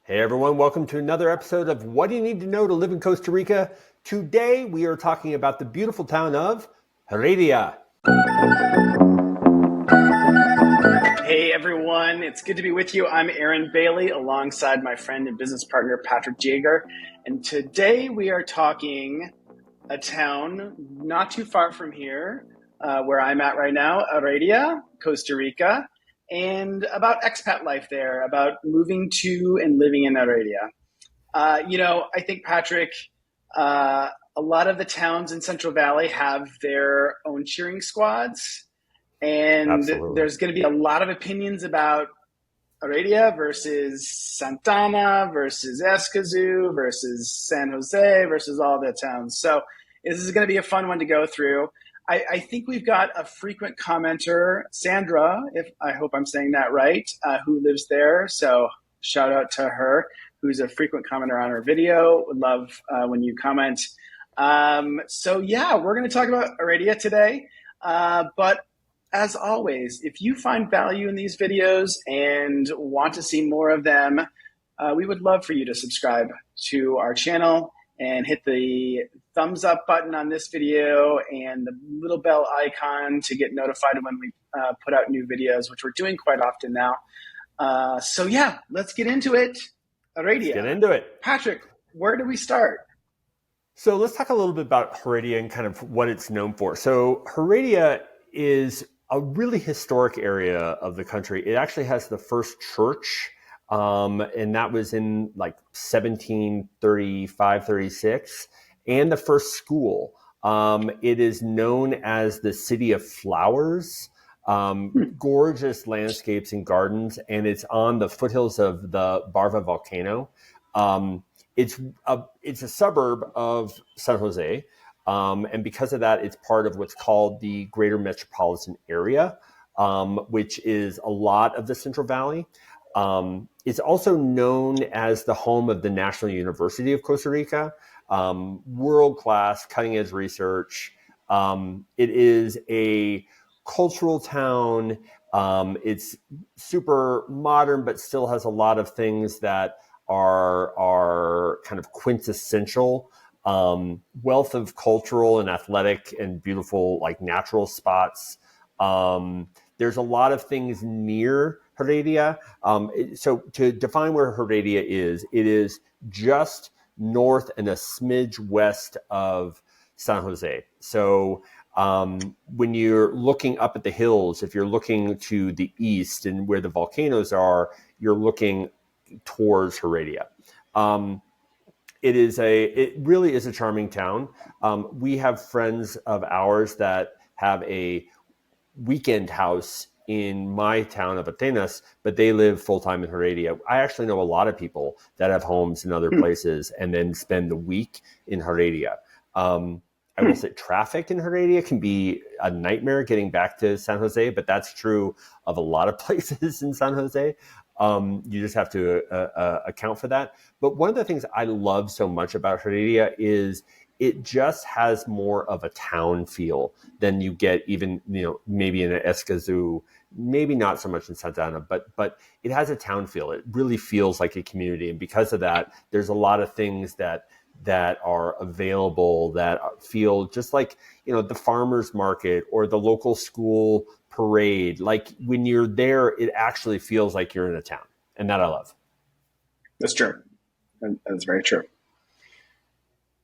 Hey everyone, welcome to another episode of What Do You Need to Know to Live in Costa Rica? Today we are talking about the beautiful town of Heredia. Hey everyone, it's good to be with you. I'm Aaron Bailey alongside my friend and business partner Patrick Jaeger. And today we are talking a town not too far from here, where I'm at right now, Heredia, Costa Rica, and about expat life there, about moving to and living in Heredia. I think, Patrick, a lot of the towns in Central Valley have their own cheering squads. And Absolutely. there's going to be a lot of opinions about Heredia versus Santana versus Escazú versus San Jose versus all the towns. So this is going to be a fun one to go through. I think we've got a frequent commenter, Sandra, if I hope I'm saying that right, who lives there. So shout out to her, who's a frequent commenter on our video. Would love when you comment. We're going to talk about Heredia today. But as always, if you find value in these videos and want to see more of them, we would love for you to subscribe to our channel and hit the thumbs up button on this video and the little bell icon to get notified when we put out new videos, which we're doing quite often now. Let's get into it. Heredia. Let's get into it. Patrick, where do we start? So let's talk a little bit about Heredia and kind of what it's known for. So Heredia is a really historic area of the country. It actually has the first church, and that was in like 1735, 36, and the first school. It is known as the City of Flowers, gorgeous landscapes and gardens, and it's on the foothills of the Barva Volcano. It's a suburb of San Jose. And because of that, it's part of what's called the Greater Metropolitan Area, which is a lot of the Central Valley. It's also known as the home of the National University of Costa Rica, world-class, cutting-edge research. It is a cultural town. It's super modern, but still has a lot of things that are kind of quintessential. Wealth of cultural and athletic and beautiful, like natural spots. There's a lot of things near Heredia. So to define where Heredia is, it is just north and a smidge west of San Jose. So when you're looking up at the hills, if you're looking to the east and where the volcanoes are, you're looking towards Heredia. It really is a charming town. We have friends of ours that have a weekend house in my town of Atenas, but they live full-time in Heredia. I actually know a lot of people that have homes in other places and then spend the week in Heredia. I will say traffic in Heredia can be a nightmare getting back to San Jose, but that's true of a lot of places in San Jose. You just have to account for that. But one of the things I love so much about Heredia is it just has more of a town feel than you get even, maybe in Escazú, maybe not so much in Santa Ana, but it has a town feel. It really feels like a community. And because of that, there's a lot of things that are available that feel just like, the farmer's market or the local school parade. Like when you're there, it actually feels like you're in a town, and that I love. That's true. That's very true.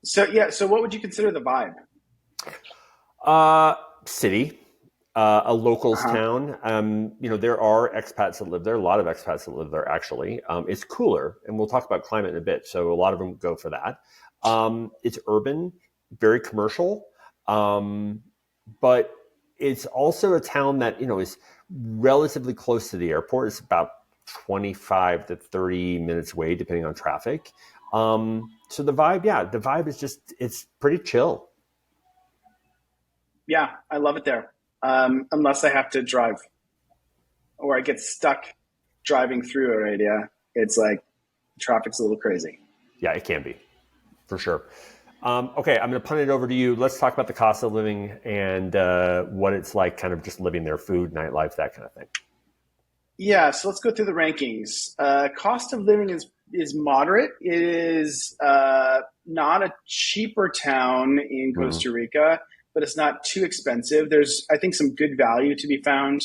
So what would you consider the vibe? City, a locals town. There are expats that live there. A lot of expats that live there, actually. It's cooler, and we'll talk about climate in a bit. So a lot of them go for that. It's urban, very commercial, but it's also a town that, is relatively close to the airport. It's about 25 to 30 minutes away, depending on traffic. So the vibe is just, it's pretty chill. Yeah, I love it there. Unless I have to drive or I get stuck driving through Heredia. It's like traffic's a little crazy. Yeah, it can be, for sure. Okay, I'm going to punt it over to you. Let's talk about the cost of living and what it's like kind of just living there, food, nightlife, that kind of thing. Yeah, so let's go through the rankings. Cost of living is is moderate. It is not a cheaper town in Costa Rica, but it's not too expensive. There's, I think, some good value to be found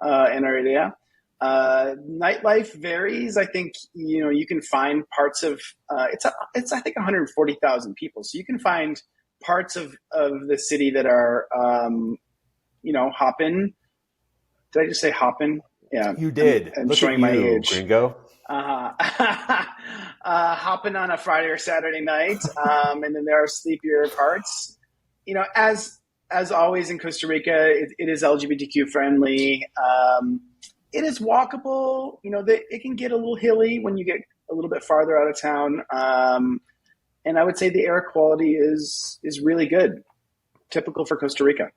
in Heredia. Nightlife varies. I think you can find parts of it's I think 140,000 people, so you can find parts of the city that are hopping. Did I just say hopping? Yeah, You did. I'm Look showing at my you, age. gringo. Hopping on a Friday or Saturday night, and then there are sleepier parts. As always in Costa Rica, it is LGBTQ friendly. It is walkable. It can get a little hilly when you get a little bit farther out of town. And I would say the air quality is really good, typical for Costa Rica.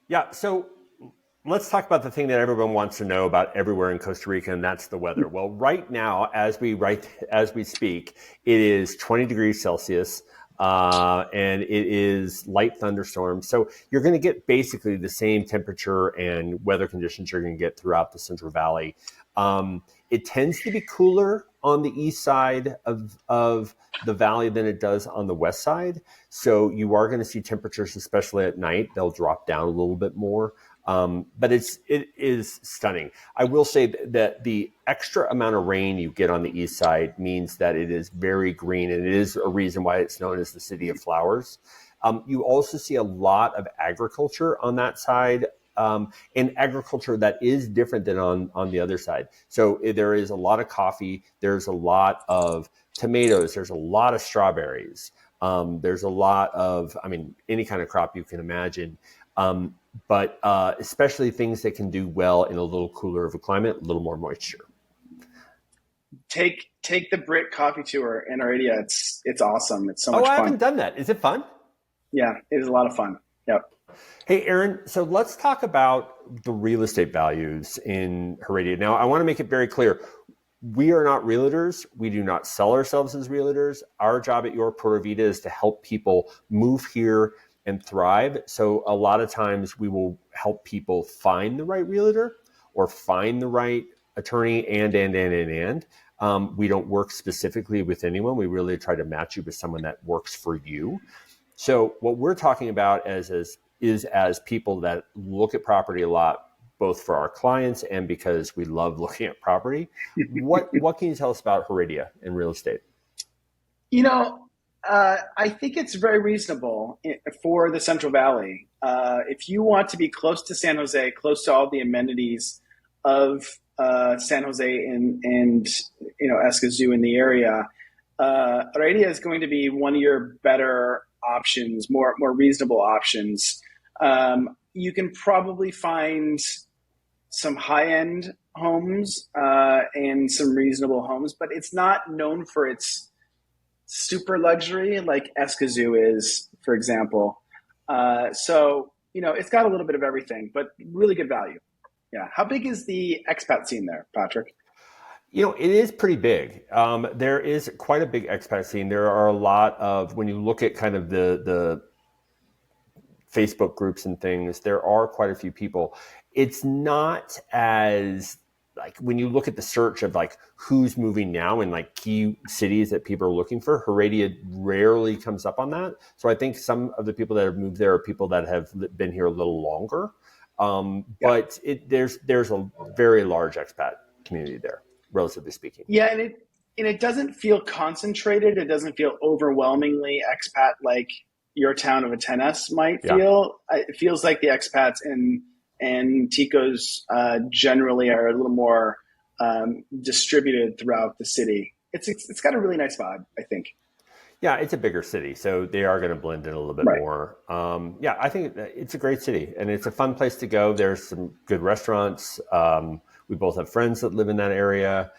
Yeah. So let's talk about the thing that everyone wants to know about everywhere in Costa Rica, and that's the weather. Well, right now, as we speak, it is 20 degrees Celsius, and it is light thunderstorms. So you're going to get basically the same temperature and weather conditions you're going to get throughout the Central Valley. It tends to be cooler on the east side of the valley than it does on the west side. So you are going to see temperatures, especially at night, they'll drop down a little bit more. But it is stunning. I will say that the extra amount of rain you get on the east side means that it is very green, and it is a reason why it's known as the City of Flowers. You also see a lot of agriculture on that side, and agriculture that is different than on the other side. So there is a lot of coffee, there's a lot of tomatoes, there's a lot of strawberries, there's a lot of, any kind of crop you can imagine. But especially things that can do well in a little cooler of a climate, a little more moisture. Take the Brit coffee tour in Heredia. It's awesome. It's so much fun. I haven't done that. Is it fun? Yeah, it is a lot of fun. Yep. Hey, Aaron, so let's talk about the real estate values in Heredia. Now, I want to make it very clear. We are not realtors. We do not sell ourselves as realtors. Our job at Your Pura Vida is to help people move here and thrive. So a lot of times we will help people find the right realtor or find the right attorney and. We don't work specifically with anyone. We really try to match you with someone that works for you. So what we're talking about is as people that look at property a lot, both for our clients and because we love looking at property. What can you tell us about Heredia and real estate? I think it's very reasonable for the Central Valley. If you want to be close to San Jose, close to all the amenities of San Jose and Escazú in the area, Heredia is going to be one of your better options, more reasonable options. You can probably find some high-end homes and some reasonable homes, but it's not known for its super luxury like Escazú is, for example. So it's got a little bit of everything, but really good value. Yeah. How big is the expat scene there, Patrick? It is pretty big. There is quite a big expat scene. There are a lot of, when you look at kind of the Facebook groups and things, there are quite a few people. It's not as, like, when you look at the search of like who's moving now in like key cities that people are looking for, Heredia rarely comes up on that. So I think some of the people that have moved there are people that have been here a little longer. But there's a very large expat community there, relatively speaking. Yeah, and it doesn't feel concentrated. It doesn't feel overwhelmingly expat like your town of Atenas might feel. It feels like the expats and Ticos generally are a little more distributed throughout the city. It's got a really nice vibe, I think. Yeah, it's a bigger city, so they are going to blend in a little bit more. I think it's a great city, and it's a fun place to go. There's some good restaurants. We both have friends that live in that area.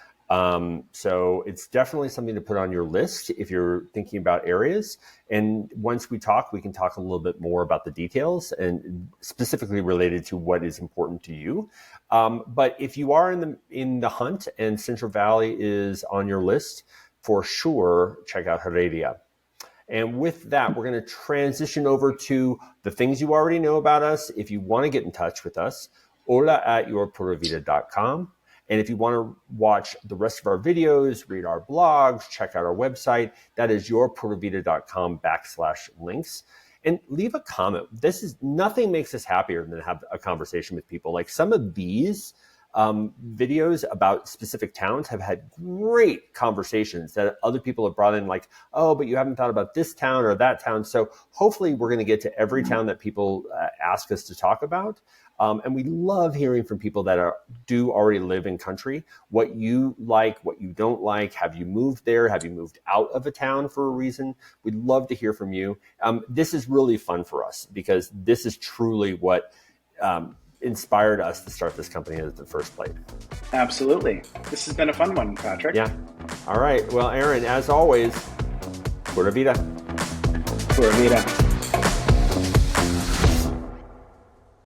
So it's definitely something to put on your list if you're thinking about areas. And once we can talk a little bit more about the details and specifically related to what is important to you. But if you are in the hunt and Central Valley is on your list, for sure, check out Heredia. And with that, we're going to transition over to the things you already know about us. If you want to get in touch with us, hola@yourpuravida.com. And if you want to watch the rest of our videos, read our blogs, check out our website, that is yourpuertovita.com/links. And leave a comment. Nothing makes us happier than to have a conversation with people. Like some of these videos about specific towns have had great conversations that other people have brought in, like, oh, but you haven't thought about this town or that town. So hopefully we're going to get to every town that people ask us to talk about. And we love hearing from people that do already live in country, what you like, what you don't like. Have you moved there? Have you moved out of a town for a reason? We'd love to hear from you. This is really fun for us because this is truly what inspired us to start this company in the first place. Absolutely. This has been a fun one, Patrick. Yeah. All right. Well, Aaron, as always, Pura Vida. Pura Vida.